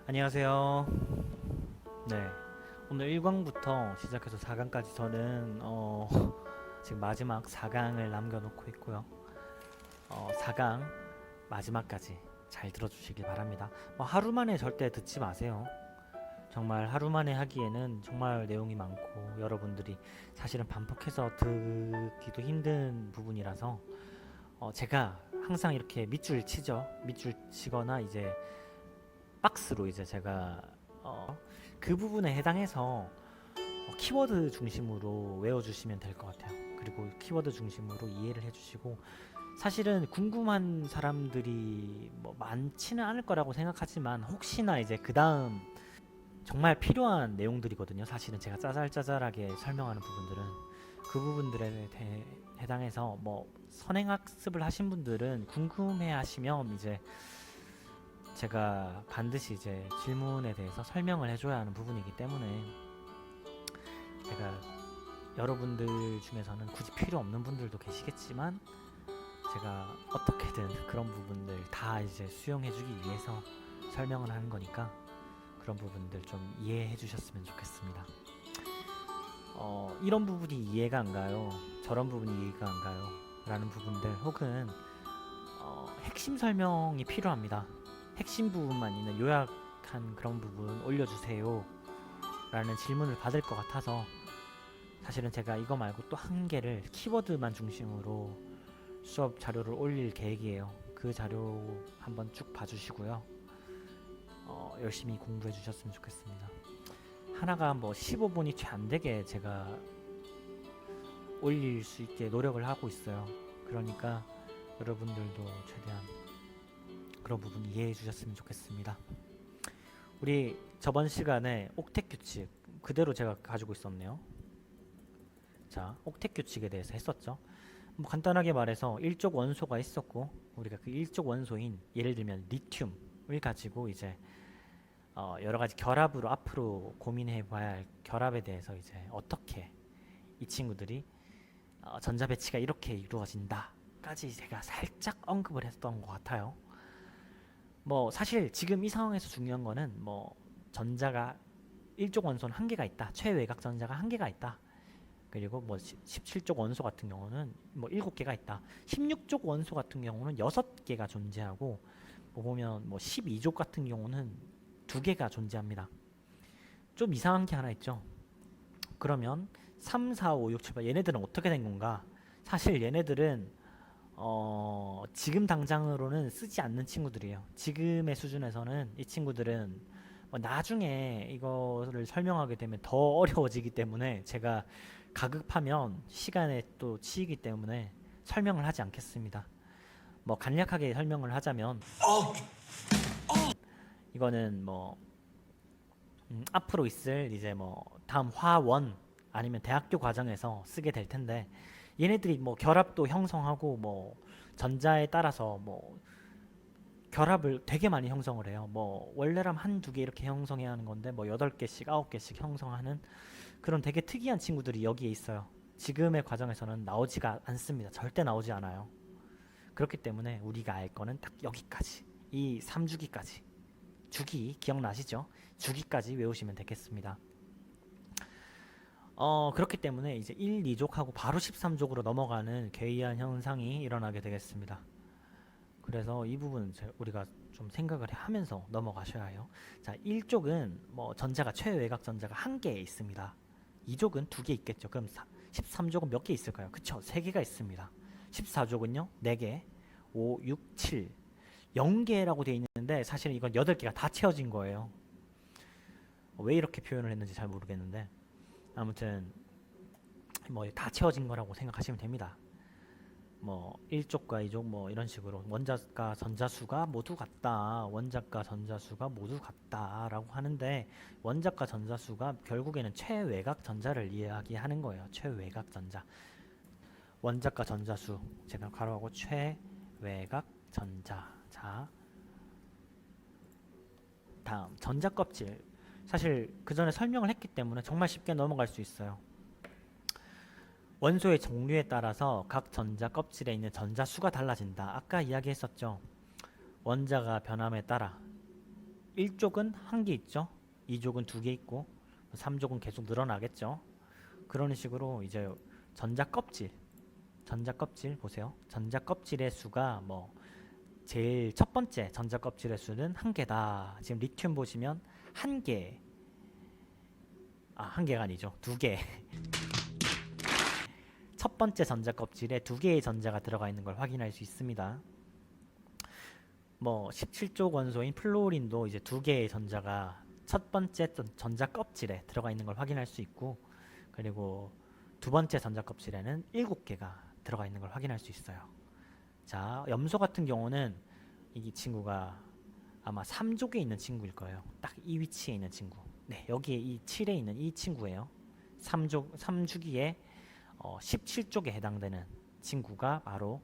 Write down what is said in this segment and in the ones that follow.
안녕하세요. 네, 오늘 1강부터 시작해서 4강까지 저는 지금 마지막 4강을 남겨놓고 있고요. 4강 마지막까지 잘 들어주시길 바랍니다. 하루 만에 절대 듣지 마세요. 정말 하루 만에 하기에는 정말 내용이 많고 여러분들이 사실은 반복해서 듣기도 힘든 부분이라서 제가 항상 이렇게 밑줄 치죠. 밑줄 치거나 이제 박스로 이제 제가 그 부분에 해당해서 키워드 중심으로 외워주시면 될 것 같아요. 그리고 키워드 중심으로 이해를 해주시고 사실은 궁금한 사람들이 뭐 많지는 않을 거라고 생각하지만 혹시나 이제 그 다음 정말 필요한 내용들이거든요. 사실은 제가 짜잘짜잘하게 설명하는 부분들은 그 부분들에 해당해서 뭐 선행학습을 하신 분들은 궁금해하시면 이제 제가 반드시 이제 질문에 대해서 설명을 해줘야 하는 부분이기 때문에 제가 여러분들 중에서는 굳이 필요 없는 분들도 계시겠지만 제가 어떻게든 그런 부분들 다 이제 수용해주기 위해서 설명을 하는 거니까 그런 부분들 좀 이해해 주셨으면 좋겠습니다. 이런 부분이 이해가 안 가요. 저런 부분이 이해가 안 가요. 라는 부분들 혹은 핵심 설명이 필요합니다. 핵심 부분만 있는 요약한 그런 부분 올려주세요. 라는 질문을 받을 것 같아서 사실은 제가 이거 말고 또 한 개를 키워드만 중심으로 수업 자료를 올릴 계획이에요. 그 자료 한번 쭉 봐주시고요. 열심히 공부해 주셨으면 좋겠습니다. 하나가 뭐 15분이 채 안 되게 제가 올릴 수 있게 노력을 하고 있어요. 그러니까 여러분들도 최대한 그런 부분 이해해 주셨으면 좋겠습니다. 우리 저번 시간에 옥택 규칙 그대로 제가 가지고 있었네요. 자, 옥택 규칙에 대해서 했었죠. 뭐 간단하게 말해서 일족 원소가 있었고 우리가 그 일족 원소인 예를 들면 리튬을 가지고 이제 여러 가지 결합으로 앞으로 고민해 봐야 할 결합에 대해서 이제 어떻게 이 친구들이 전자 배치가 이렇게 이루어진다까지 제가 살짝 언급을 했던 것 같아요. 뭐 사실 지금 이 상황에서 중요한 거는 뭐 전자가 일족 원소는 한 개가 있다. 최외곽 전자가 한 개가 있다. 그리고 뭐 17족 원소 같은 경우는 뭐 7개가 있다. 16족 원소 같은 경우는 6개가 존재하고 뭐 보면 뭐 12족 같은 경우는 2개가 존재합니다. 좀 이상한 게 하나 있죠. 그러면 3, 4, 5, 6, 7, 8 얘네들은 어떻게 된 건가? 사실 얘네들은 지금 당장으로는 쓰지 않는 친구들이에요. 지금의 수준에서는 이 친구들은 뭐 나중에 이거를 설명하게 되면 더 어려워지기 때문에 제가 가급하면 시간에 또 치이기 때문에 설명을 하지 않겠습니다. 뭐 간략하게 설명을 하자면 이거는 뭐 앞으로 있을 이제 뭐 다음 화원 아니면 대학교 과정에서 쓰게 될 텐데 얘네들이 뭐 결합도 형성하고 뭐 전자에 따라서 뭐 결합을 되게 많이 형성을 해요. 뭐 원래라면 한두 개 이렇게 형성해야 하는 건데 뭐 8개씩 9개씩 형성하는 그런 되게 특이한 친구들이 여기에 있어요. 지금의 과정에서는 나오지가 않습니다. 절대 나오지 않아요. 그렇기 때문에 우리가 알 거는 딱 여기까지. 이 3주기까지. 주기 기억나시죠? 주기까지 외우시면 되겠습니다. 그렇기 때문에 이제 1, 2족하고 바로 13족으로 넘어가는 괴이한 현상이 일어나게 되겠습니다. 그래서 이 부분은 우리가 좀 생각을 하면서 넘어가셔야 해요. 자, 1족은 뭐 전자가 최외곽 전자가 한 개 있습니다. 2족은 2개 있겠죠. 그럼 13족은 몇 개 있을까요? 그쵸? 3개가 있습니다. 14족은요? 4개, 5, 6, 7 0개라고 되어 있는데 사실은 이건 8개가 다 채워진 거예요. 왜 이렇게 표현을 했는지 잘 모르겠는데 아무튼 뭐 다 채워진 거라고 생각하시면 됩니다. 뭐 1족과 2족 뭐 이런 식으로 원자과 전자수가 모두 같다. 원자과 전자수가 모두 같다라고 하는데 원자과 전자수가 결국에는 최외곽 전자를 이야기하는 거예요. 최외곽 전자. 원자과 전자수 제가 가로하고 최외곽 전자. 자, 다음 전자 껍질. 사실 그 전에 설명을 했기 때문에 정말 쉽게 넘어갈 수 있어요. 원소의 종류에 따라서 각 전자 껍질에 있는 전자 수가 달라진다. 아까 이야기했었죠. 원자가 변함에 따라 1족은 한 개 있죠. 2족은 두 개 있고 3족은 계속 늘어나겠죠. 그런 식으로 이제 전자 껍질 보세요. 전자 껍질의 수가 뭐 제일 첫 번째 전자 껍질의 수는 한 개다. 지금 리튬 보시면 한 개. 한 개가 아니죠. 두 개. 첫 번째 전자 껍질에 두 개의 전자가 들어가 있는 걸 확인할 수 있습니다. 뭐 17족 원소인 플로린도 이제 두 개의 전자가 첫 번째 전자 껍질에 들어가 있는 걸 확인할 수 있고, 그리고 두 번째 전자 껍질에는 7개가 들어가 있는 걸 확인할 수 있어요. 자, 염소 같은 경우는 이 친구가 아마 3족에 있는 친구일 거예요. 딱 이 위치에 있는 친구. 네, 여기에 이 7에 있는 이 친구예요. 3주기에 17쪽에 해당되는 친구가 바로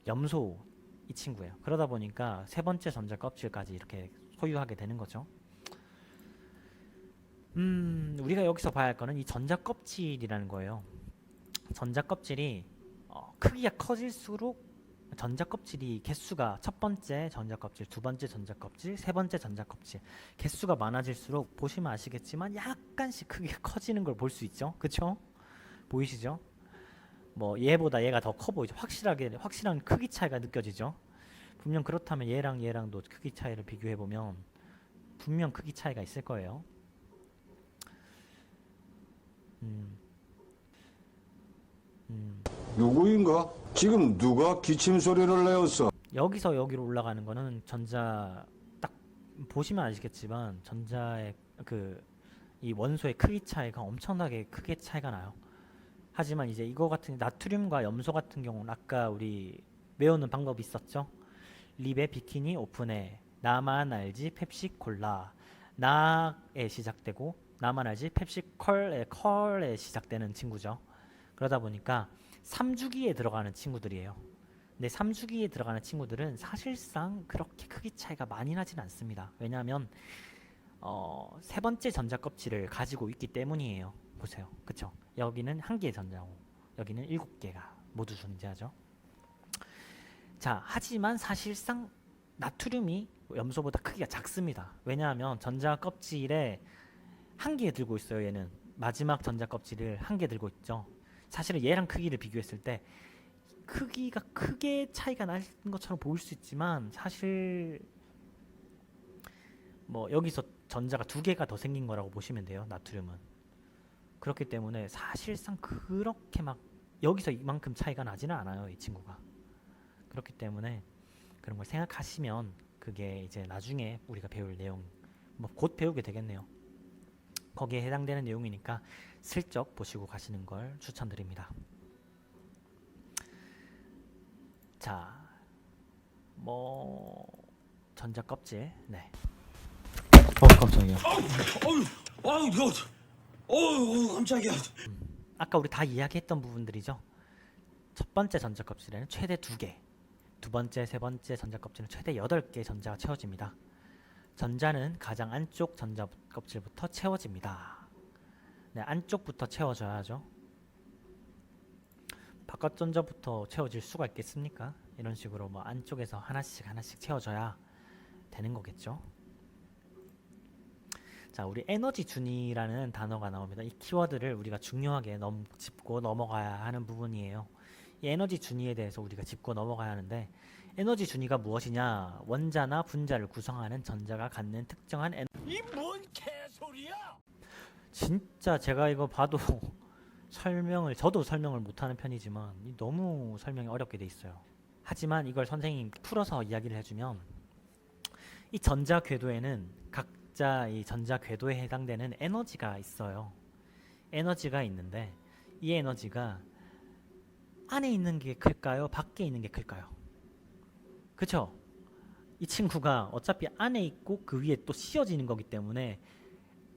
염소 이 친구예요. 그러다 보니까 세 번째 전자 껍질까지 이렇게 소유하게 되는 거죠. 우리가 여기서 봐야 할 거는 이 전자 껍질이라는 거예요. 전자 껍질이 크기가 커질수록 전자 껍질이 개수가 첫 번째 전자 껍질, 두 번째 전자 껍질, 세 번째 전자 껍질 개수가 많아질수록 보시면 아시겠지만 약간씩 크기가 커지는 걸 볼 수 있죠. 그쵸? 보이시죠? 뭐 얘보다 얘가 더 커 보이죠. 확실한 크기 차이가 느껴지죠. 분명 그렇다면 얘랑도 크기 차이를 비교해 보면 분명 크기 차이가 있을 거예요. 누구인가? 지금 누가 기침 소리를 내었어? 여기서 여기로 올라가는 거는 전자 딱 보시면 아시겠지만 전자의 이 원소의 크기 차이가 엄청나게 크게 차이가 나요. 하지만 이제 이거 같은 나트륨과 염소 같은 경우는 아까 우리 외우는 방법이 있었죠. 립에 비키니 오픈에 나만 알지 펩시 콜라. 나에 시작되고 나만 알지 펩시 컬에 시작되는 친구죠. 그러다 보니까 3주기에 들어가는 친구들이에요. 근데 3주기에 들어가는 친구들은 사실상 그렇게 크기 차이가 많이 나진 않습니다. 왜냐하면 세 번째 전자 껍질을 가지고 있기 때문이에요. 보세요. 그쵸? 여기는 한 개의 전자고 여기는 7개가 모두 존재하죠. 자, 하지만 사실상 나트륨이 염소보다 크기가 작습니다. 왜냐하면 전자 껍질에 한 개 들고 있어요. 얘는 마지막 전자 껍질을 한 개 들고 있죠. 사실은 얘랑 크기를 비교했을 때 크기가 크게 차이가 나는 것처럼 보일 수 있지만 사실 뭐 여기서 전자가 두 개가 더 생긴 거라고 보시면 돼요. 나트륨은. 그렇기 때문에 사실상 그렇게 막 여기서 이만큼 차이가 나지는 않아요. 이 친구가. 그렇기 때문에 그런 걸 생각하시면 그게 이제 나중에 우리가 배울 내용 뭐 곧 배우게 되겠네요. 거기에 해당되는 내용이니까 슬쩍 보시고 가시는 걸 추천드립니다. 자, 뭐 전자 껍질, 네. 깜짝이야. 깜짝이야. 아까 우리 다 이야기했던 부분들이죠. 첫 번째 전자 껍질에는 최대 2개, 두 번째, 세 번째 전자 껍질은 최대 8개 전자가 채워집니다. 전자는 가장 안쪽 전자 껍질부터 채워집니다. 네, 안쪽부터 채워져야죠. 바깥 전자부터 채워질 수가 있겠습니까? 이런 식으로 뭐 안쪽에서 하나씩 채워져야 되는 거겠죠. 자, 우리 에너지 준위라는 단어가 나옵니다. 이 키워드를 우리가 중요하게 짚고 넘어가야 하는 부분이에요. 이 에너지 준위에 대해서 우리가 짚고 넘어가야 하는데, 에너지 준위가 무엇이냐? 원자나 분자를 구성하는 전자가 갖는 특정한 이 뭔 개소리야? 진짜 제가 이거 봐도 저도 설명을 못하는 편이지만 너무 설명이 어렵게 돼 있어요. 하지만 이걸 선생님이 풀어서 이야기를 해주면, 이 전자 궤도에는 각자 이 전자 궤도에 해당되는 에너지가 있어요. 에너지가 있는데 이 에너지가 안에 있는 게 클까요? 밖에 있는 게 클까요? 그쵸? 이 친구가 어차피 안에 있고 그 위에 또 씌워지는 거기 때문에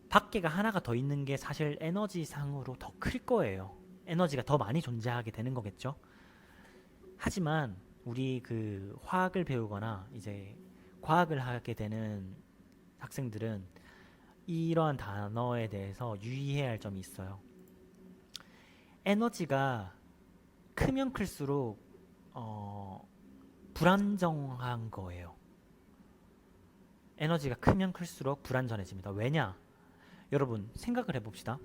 밖에가 하나가 더 있는 게 사실 에너지상으로 더 클 거예요. 에너지가 더 많이 존재하게 되는 거겠죠. 하지만 우리 그 화학을 배우거나 이제 과학을 하게 되는 학생들은 이러한 단어에 대해서 유의해야 할 점이 있어요. 에너지가 크면 클수록 불안정한 거예요. 에너지가 크면 클수록 불안전해집니다. 왜냐? 여러분 생각을 해봅시다.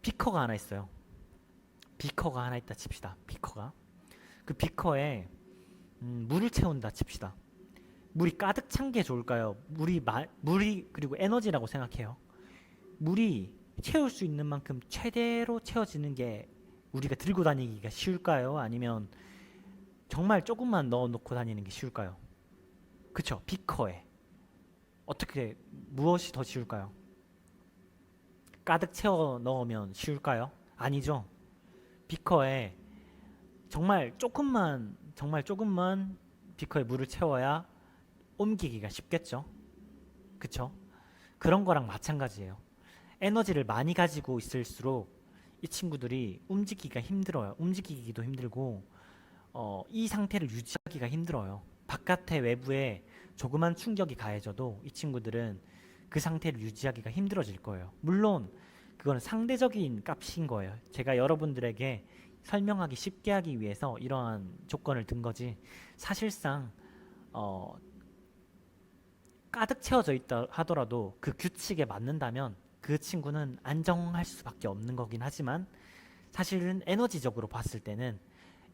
비커가 하나 있어요. 비커가 하나 있다 칩시다. 비커가. 그 비커에 물을 채운다 칩시다. 물이 가득 찬 게 좋을까요? 물이 그리고 에너지라고 생각해요. 물이 채울 수 있는 만큼 최대로 채워지는 게 우리가 들고 다니기가 쉬울까요? 아니면 정말 조금만 넣어놓고 다니는 게 쉬울까요? 그쵸? 비커에 어떻게 무엇이 더 쉬울까요? 가득 채워 넣으면 쉬울까요? 아니죠. 비커에 정말 조금만 비커에 물을 채워야 옮기기가 쉽겠죠. 그쵸? 그런 거랑 마찬가지예요. 에너지를 많이 가지고 있을수록 이 친구들이 움직이기가 힘들어요. 움직이기도 힘들고 이 상태를 유지하기가 힘들어요. 바깥의 외부에 조그만 충격이 가해져도 이 친구들은 그 상태를 유지하기가 힘들어질 거예요. 물론 그건 상대적인 값인 거예요. 제가 여러분들에게 설명하기 쉽게 하기 위해서 이러한 조건을 든 거지, 사실상 가득 채워져 있다 하더라도 그 규칙에 맞는다면 그 친구는 안정할 수밖에 없는 거긴 하지만, 사실은 에너지적으로 봤을 때는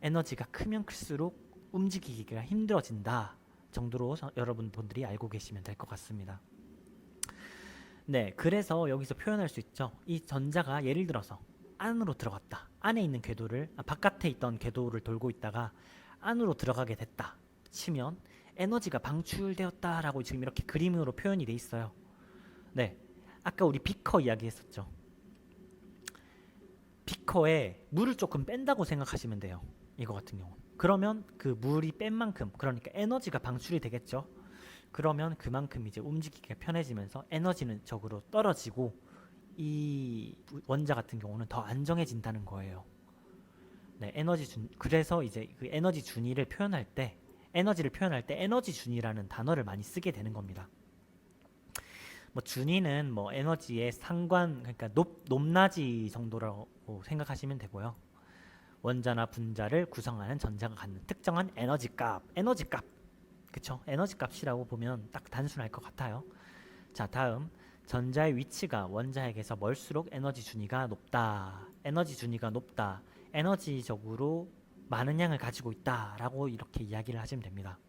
에너지가 크면 클수록 움직이기가 힘들어진다 정도로 여러분들이 알고 계시면 될 것 같습니다. 네, 그래서 여기서 표현할 수 있죠. 이 전자가 예를 들어서 안으로 들어갔다. 안에 있는 궤도를 바깥에 있던 궤도를 돌고 있다가 안으로 들어가게 됐다 치면 에너지가 방출되었다라고 지금 이렇게 그림으로 표현이 돼 있어요. 네, 아까 우리 비커 이야기했었죠. 비커에 물을 조금 뺀다고 생각하시면 돼요. 이거 같은 경우. 그러면 그 물이 뺀 만큼, 그러니까 에너지가 방출이 되겠죠. 그러면 그만큼 이제 움직이기가 편해지면서 에너지는 적으로 떨어지고 이 원자 같은 경우는 더 안정해진다는 거예요. 네, 그래서 이제 그 에너지 준위를 표현할 때, 에너지를 표현할 때 에너지 준위라는 단어를 많이 쓰게 되는 겁니다. 뭐 준위는 뭐 에너지의 상관, 그러니까 높낮이 정도라고 생각하시면 되고요. 원자나 분자를 구성하는 전자가 갖는 특정한 에너지값, 그쵸? 에너지값이라고 보면 딱 단순할 것 같아요. 자, 다음 전자의 위치가 원자핵에서 멀수록 에너지 준위가 높다. 에너지적으로 많은 양을 가지고 있다라고 이렇게 이야기를 하시면 됩니다.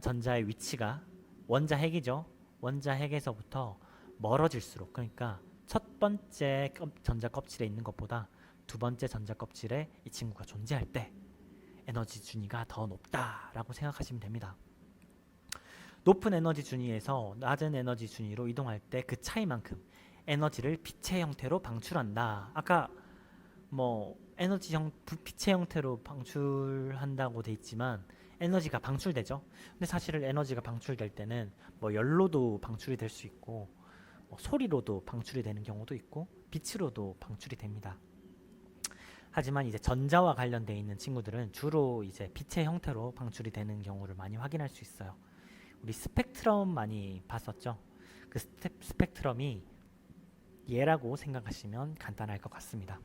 전자의 위치가 원자핵이죠. 원자핵에서부터 멀어질수록, 그러니까 첫 번째 전자 껍질에 있는 것보다 두 번째 전자 껍질에 이 친구가 존재할 때 에너지 준위가 더 높다라고 생각하시면 됩니다. 높은 에너지 준위에서 낮은 에너지 준위로 이동할 때 그 차이만큼 에너지를 빛의 형태로 방출한다. 아까 뭐 빛의 형태로 방출한다고 돼 있지만 에너지가 방출되죠. 근데 사실은 에너지가 방출될 때는 뭐 열로도 방출이 될 수 있고, 뭐 소리로도 방출이 되는 경우도 있고, 빛으로도 방출이 됩니다. 하지만 이제 전자와 관련되어 있는 친구들은 주로 이제 빛의 형태로 방출이 되는 경우를 많이 확인할 수 있어요. 우리 스펙트럼 많이 봤었죠. 그 스펙트럼이 얘라고 생각하시면 간단할 것 같습니다.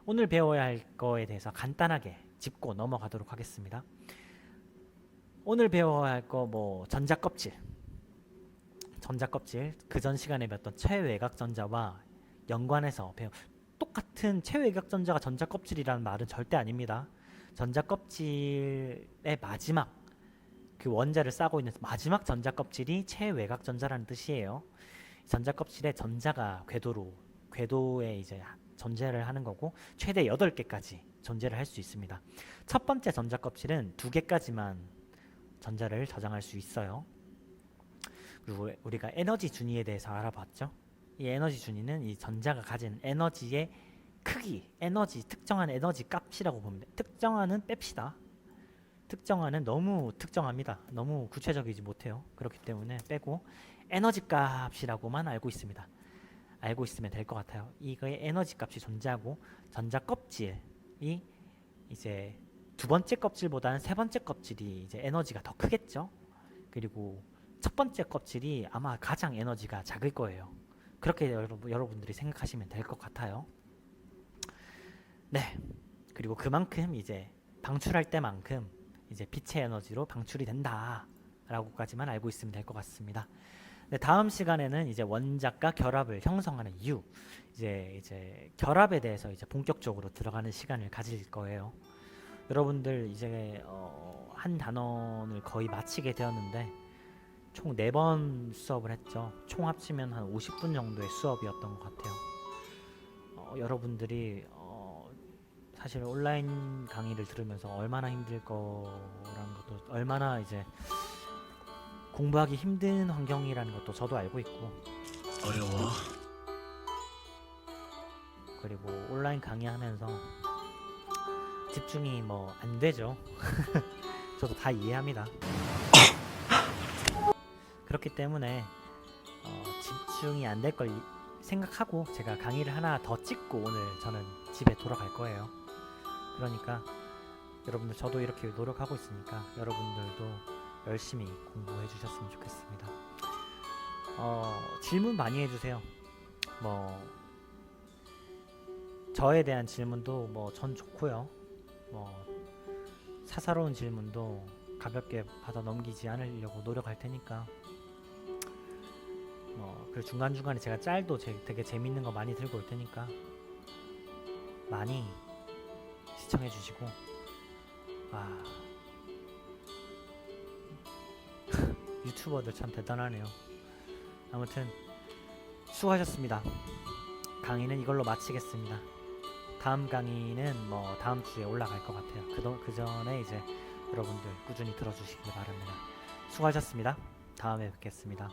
오늘 배워야 할 거에 대해서 간단하게 짚고 넘어가도록 하겠습니다. 오늘 배워야 할 거 뭐 전자껍질, 그 전 시간에 배웠던 최외곽 전자와 연관해서 똑같은 최외곽 전자가 전자 껍질이라는 말은 절대 아닙니다. 전자 껍질의 마지막, 그 원자를 싸고 있는 마지막 전자 껍질이 최외곽 전자라는 뜻이에요. 전자 껍질에 전자가 궤도에 이제 존재를 하는 거고, 최대 8개까지 존재를 할 수 있습니다. 첫 번째 전자 껍질은 2개까지만 전자를 저장할 수 있어요. 그리고 우리가 에너지 준위에 대해서 알아봤죠. 이 에너지 준위는 이 전자가 가진 에너지의 크기, 특정한 에너지 값이라고 봅니다. 특정한은 뺍시다. 특정한은 너무 특정합니다. 너무 구체적이지 못해요. 그렇기 때문에 빼고 에너지 값이라고만 알고 있습니다. 알고 있으면 될 것 같아요. 이거의 에너지 값이 존재하고, 전자 껍질이 이제 두 번째 껍질보다는 세 번째 껍질이 이제 에너지가 더 크겠죠. 그리고 첫 번째 껍질이 아마 가장 에너지가 작을 거예요. 그렇게 여러분들이 생각하시면 될 것 같아요. 네, 그리고 그만큼 이제 방출할 때만큼 이제 빛의 에너지로 방출이 된다 라고까지만 알고 있으면 될 것 같습니다. 네, 다음 시간에는 이제 원작과 결합을 형성하는 이유, 이제 결합에 대해서 이제 본격적으로 들어가는 시간을 가질 거예요. 여러분들 이제 한 단원을 거의 마치게 되었는데 총 4번 수업을 했죠. 총 합치면 한 50분 정도의 수업이었던 것 같아요. 여러분들이 사실 온라인 강의를 들으면서 얼마나 힘들 거라는 것도, 얼마나 이제 공부하기 힘든 환경이라는 것도 저도 알고 있고, 어려워. 그리고 온라인 강의하면서 집중이 뭐 안 되죠. 저도 다 이해합니다. 그렇기 때문에 집중이 안 될 걸 생각하고 제가 강의를 하나 더 찍고 오늘 저는 집에 돌아갈 거예요. 그러니까 여러분들, 저도 이렇게 노력하고 있으니까 여러분들도 열심히 공부해 주셨으면 좋겠습니다. 질문 많이 해주세요. 뭐 저에 대한 질문도 뭐 전 좋고요. 뭐 사사로운 질문도 가볍게 받아 넘기지 않으려고 노력할 테니까, 그리고 중간중간에 제가 짤도 되게 재밌는 거 많이 들고 올 테니까 많이 시청해 주시고, 유튜버들 참 대단하네요. 아무튼 수고하셨습니다. 강의는 이걸로 마치겠습니다. 다음 강의는 뭐 다음 주에 올라갈 것 같아요. 그 전에 이제 여러분들 꾸준히 들어주시길 바랍니다. 수고하셨습니다. 다음에 뵙겠습니다.